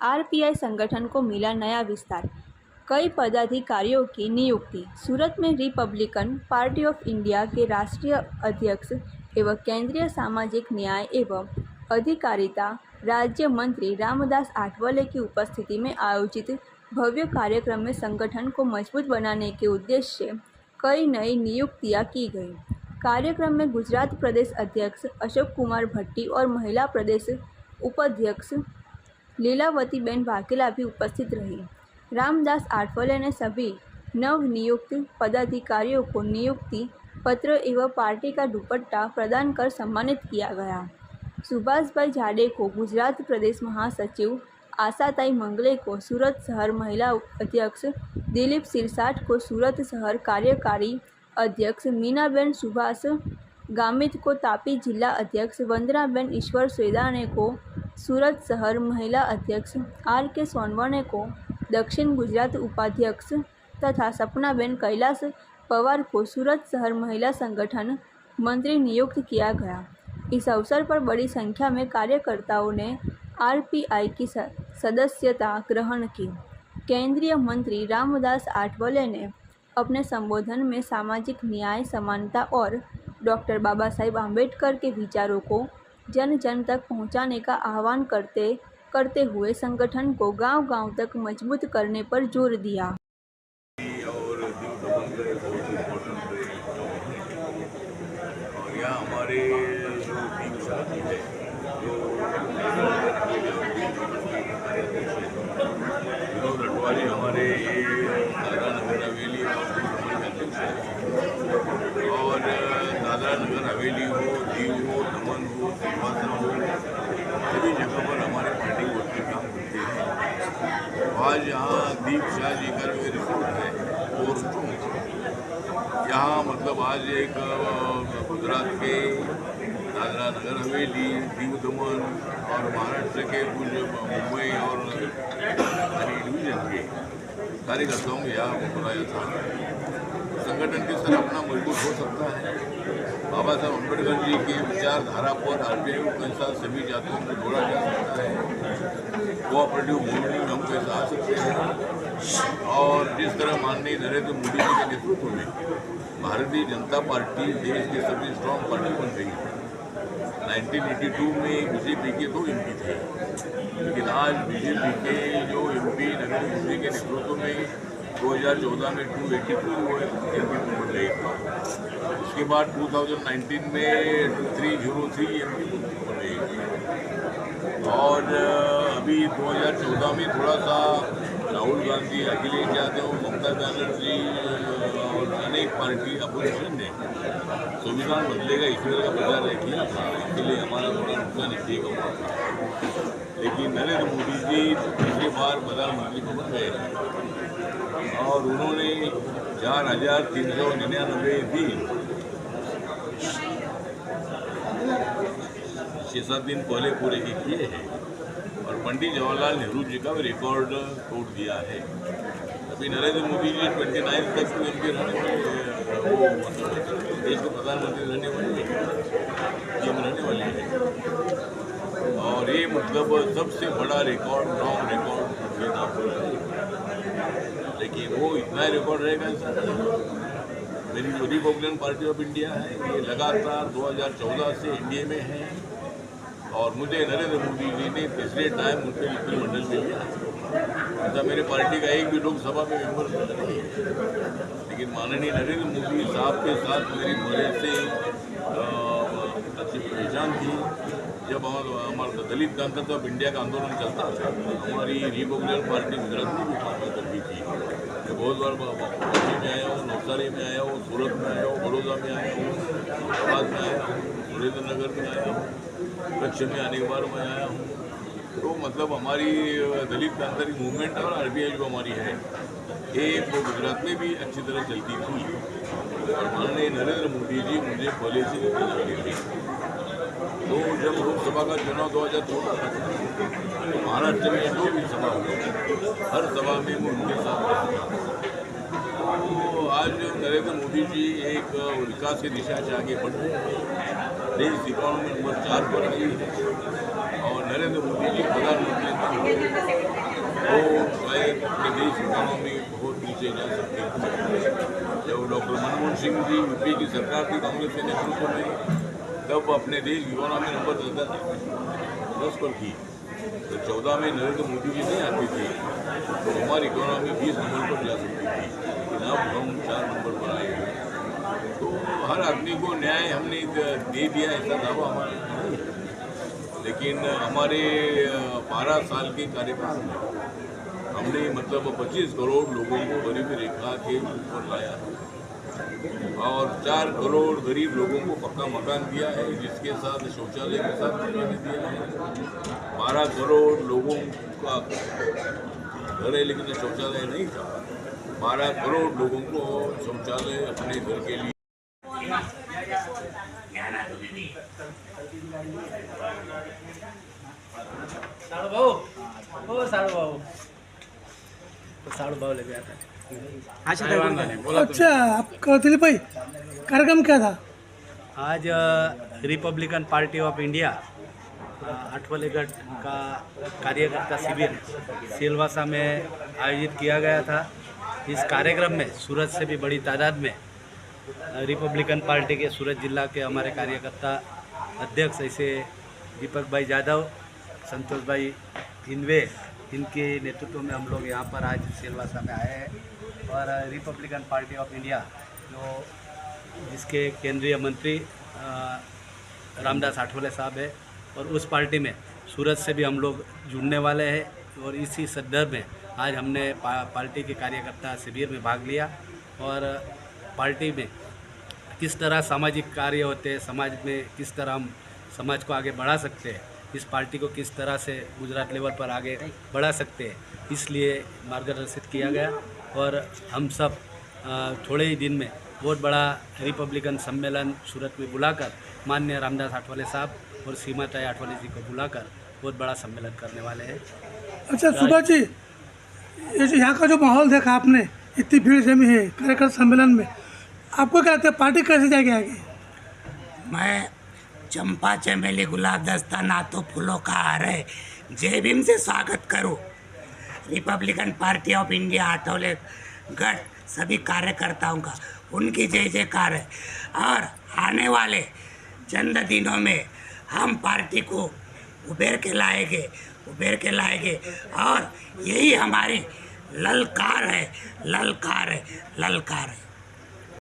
RPI संगठन को मिला नया विस्तार, कई पदाधिकारियों की नियुक्ति। सूरत में रिपब्लिकन पार्टी ऑफ इंडिया के राष्ट्रीय अध्यक्ष एवं केंद्रीय सामाजिक न्याय एवं अधिकारिता राज्य मंत्री रामदास आठवले की उपस्थिति में आयोजित भव्य कार्यक्रम में संगठन को मजबूत बनाने के उद्देश्य से कई नई नियुक्तियां की गई। कार्यक्रम में गुजरात प्रदेश अध्यक्ष अशोक कुमार भट्टी और महिला प्रदेश उपाध्यक्ष लीलावतीबेन वाघेला भी उपस्थित रही। रामदास आठवले ने सभी नवनियुक्त पदाधिकारियों को नियुक्ति पत्र एवं पार्टी का दुपट्टा प्रदान कर सम्मानित किया गया। सुभाषभाई झाड़े को गुजरात प्रदेश महासचिव, आशाताई मंगले को सूरत शहर महिला अध्यक्ष, दिलीप सिरसाट को सूरत शहर कार्यकारी अध्यक्ष, मीनाबेन सुभाष गामित को तापी जिला अध्यक्ष, वंदनाबेन ईश्वर स्वेदाने को सूरत शहर महिला अध्यक्ष, आर.के. सोनवणे को दक्षिण गुजरात उपाध्यक्ष तथा सपनाबेन कैलाश पवार को सूरत शहर महिला संगठन मंत्री नियुक्त किया गया। इस अवसर पर बड़ी संख्या में कार्यकर्ताओं ने आरपीआई की सदस्यता ग्रहण की। केंद्रीय मंत्री रामदास आठवले ने अपने संबोधन में सामाजिक न्याय, समानता और डॉक्टर बाबा साहेब आम्बेडकर के विचारों को जन जन तक पहुंचाने का आह्वान करते हुए संगठन को गांव-गांव तक मजबूत करने पर जोर दिया। और यहाँ हमारे जो टीम साथी है, जो विनोद रटवाली हमारे दादरा नगर हवेली और दादरा नगर हवेली हो, दीव हो, दमन हो, सिंहासन हो, सभी जगह पर हमारे पार्टी वर्कर काम करते हैं। आज यहाँ दीप शाह जी का जो रिपोर्ट है वो यहाँ मतलब आज एक गुजरात के दादरा नगर हवेली, दीव दमन और महाराष्ट्र के कुछ मुंबई और डिवीजन के कार्यकर्ताओं को यहाँ बुलाया था। संगठन किस तरह अपना मजबूत हो सकता है, बाबा साहब अम्बेडकर जी की विचारधारा पर आरपीआई के साथ सभी जातियों को जोड़ा जा सकता है। कोऑपरेटिव मूवमेंट में हम कैसे आ सकते हैं और जिस तरह माननीय नरेंद्र मोदी जी के नेतृत्व में भारतीय जनता पार्टी देश की सबसे स्ट्रॉन्ग पार्टी बन गई है। 1982 में बीजेपी के 2 MP थे, लेकिन आज बीजेपी के जो MP नरेंद्र मोदी के नेतृत्व में 2014 में 282 वो MP बन गए। उसके बाद 2019 में 303 MP बन गए और अभी 2014 में थोड़ा सा राहुल गांधी, अखिलेश यादव, ममता बनर्जी और अनेक पार्टी अपोजिशन ने संविधान बदलेगा इस तरह का प्रचार किया था, इसलिए हमारा थोड़ा नुकसान इसलिए हुआ था। लेकिन नरेंद्र मोदी जी पिछली बार प्रधानमंत्री को बन गए और उन्होंने 4,399 दिन 6-7 दिन पहले पूरे किए हैं और पंडित जवाहरलाल नेहरू जी का रिकॉर्ड तोड़ दिया है। अभी नरेंद्र मोदी जी 29 तक MP रहने वाले, वो देश के प्रधानमंत्री रहने वाले रहने वाले हैं और ये मतलब सबसे बड़ा रिकॉर्ड, लॉन्ग रिकॉर्ड लेना है। लेकिन वो इतना रिकॉर्ड रहेगा मेरी जो रिपब्लिकन पार्टी ऑफ इंडिया है, ये लगातार 2014 से एनडीए में है और मुझे नरेंद्र मोदी जी ने तीसरे टाइम उनके मंत्रिमंडल में लिया। ऐसा मेरे पार्टी का एक भी लोकसभा में मेंबर नहीं है, लेकिन माननीय नरेंद्र मोदी साहब के साथ मेरी पहले से अच्छी पहचान थी। जब हमारा दलित गणतंत्र ऑफ इंडिया का आंदोलन चलता था, हमारी रिपब्लिकन पार्टी गुजरात में भी काम करती थी। मैं बहुत बार बम्बई में आया हूँ, नवसारी में आया हूँ, सूरत में आया हूँ, बड़ौदा में आया हूँ, अहमदाबाद में आया हूँ, सुरेंद्रनगर में आया हूँ, कच्छ में अनेक बार मैं आया हूँ। तो मतलब हमारी दलित क्रांति मूवमेंट और आरपीआई जो हमारी है, ये वो गुजरात में भी अच्छी तरह चलती थी और माननीय नरेंद्र मोदी जी मुझे पहले से जानते थे। तो जब लोकसभा का चुनाव 2014 तो महाराष्ट्र में 2 भी सभा हुई, हर सभा में मैं उनके साथ रहा। तो आज नरेंद्र मोदी जी एक विकास की दिशा से आगे बढ़ रहे हैं। देश इकोनॉमी नंबर 4 पर आई है और नरेंद्र मोदी जी प्रधानमंत्री इकोनॉमी बहुत नीचे जा सकती थी। जब डॉक्टर मनमोहन सिंह जी यूपी की सरकार थी कांग्रेस के नेतृत्व में, तब अपने देश की इकोनॉमी नंबर 10 पर थी। तो 14 में नरेंद्र मोदी जी नहीं आते थे तो हमारी इकोनॉमी 20 नंबर पर जा सकती थी, लेकिन अब हम 4 नंबर पर आए हैं। तो हर आदमी को न्याय हमने दे दिया ऐसा दावा हमारा नहीं है, लेकिन हमारे 12 साल के कार्यकाल में हमने मतलब 25 करोड़ लोगों को गरीबी रेखा के ऊपर लाया और 4 करोड़ गरीब लोगों को पक्का मकान दिया है, जिसके साथ शौचालय के साथ मकान दिया है। 12 करोड़ लोगों का घर है लेकिन शौचालय नहीं था। 12 करोड़ लोगों को शौचालय अपने घर के लिए अच्छा, आपका दिलीप भाई कार्यक्रम क्या था? आज Republican party of India Athawale गढ़ का कार्यकर्ता शिविर सिलवासा में आयोजित किया गया था। इस कार्यक्रम में सूरत से भी बड़ी तादाद में रिपब्लिकन पार्टी के सूरत जिला के हमारे कार्यकर्ता अध्यक्ष ऐसे दीपक भाई यादव, संतोष भाई हिंदवे, इनके नेतृत्व में हम लोग यहाँ पर आज सिलवासा में आए हैं। और रिपब्लिकन पार्टी ऑफ इंडिया जो जिसके केंद्रीय मंत्री रामदास आठवले साहब है, और उस पार्टी में सूरत से भी हम लोग जुड़ने वाले हैं। और इसी संदर्भ में आज हमने पार्टी के कार्यकर्ता शिविर में भाग लिया और पार्टी में किस तरह सामाजिक कार्य होते हैं, समाज में किस तरह हम समाज को आगे बढ़ा सकते हैं, इस पार्टी को किस तरह से गुजरात लेवल पर आगे बढ़ा सकते हैं, इसलिए मार्गदर्शित किया गया। और हम सब थोड़े ही दिन में बहुत बड़ा रिपब्लिकन सम्मेलन सूरत में बुलाकर माननीय रामदास आठवले साहब और सीमाताई आठवले जी को बुलाकर बहुत बड़ा सम्मेलन करने वाले हैं। अच्छा सुभाष जी, ये जो यहाँ का जो माहौल देखा आपने, इतनी भीड़ जमी है कार्यकर्ता सम्मेलन में, आपको क्या लगता है पार्टी कैसे जाएगी आगे? मैं चंपा चमेली गुलाब दस्ता नातों फूलों का हार है जय भीम से स्वागत करूं। Republican party of India Athawale गढ़ सभी कार्यकर्ताओं का उनकी जय जयकार है और आने वाले चंद दिनों में हम पार्टी को उभेर के लाएंगे और यही हमारी ललकार है।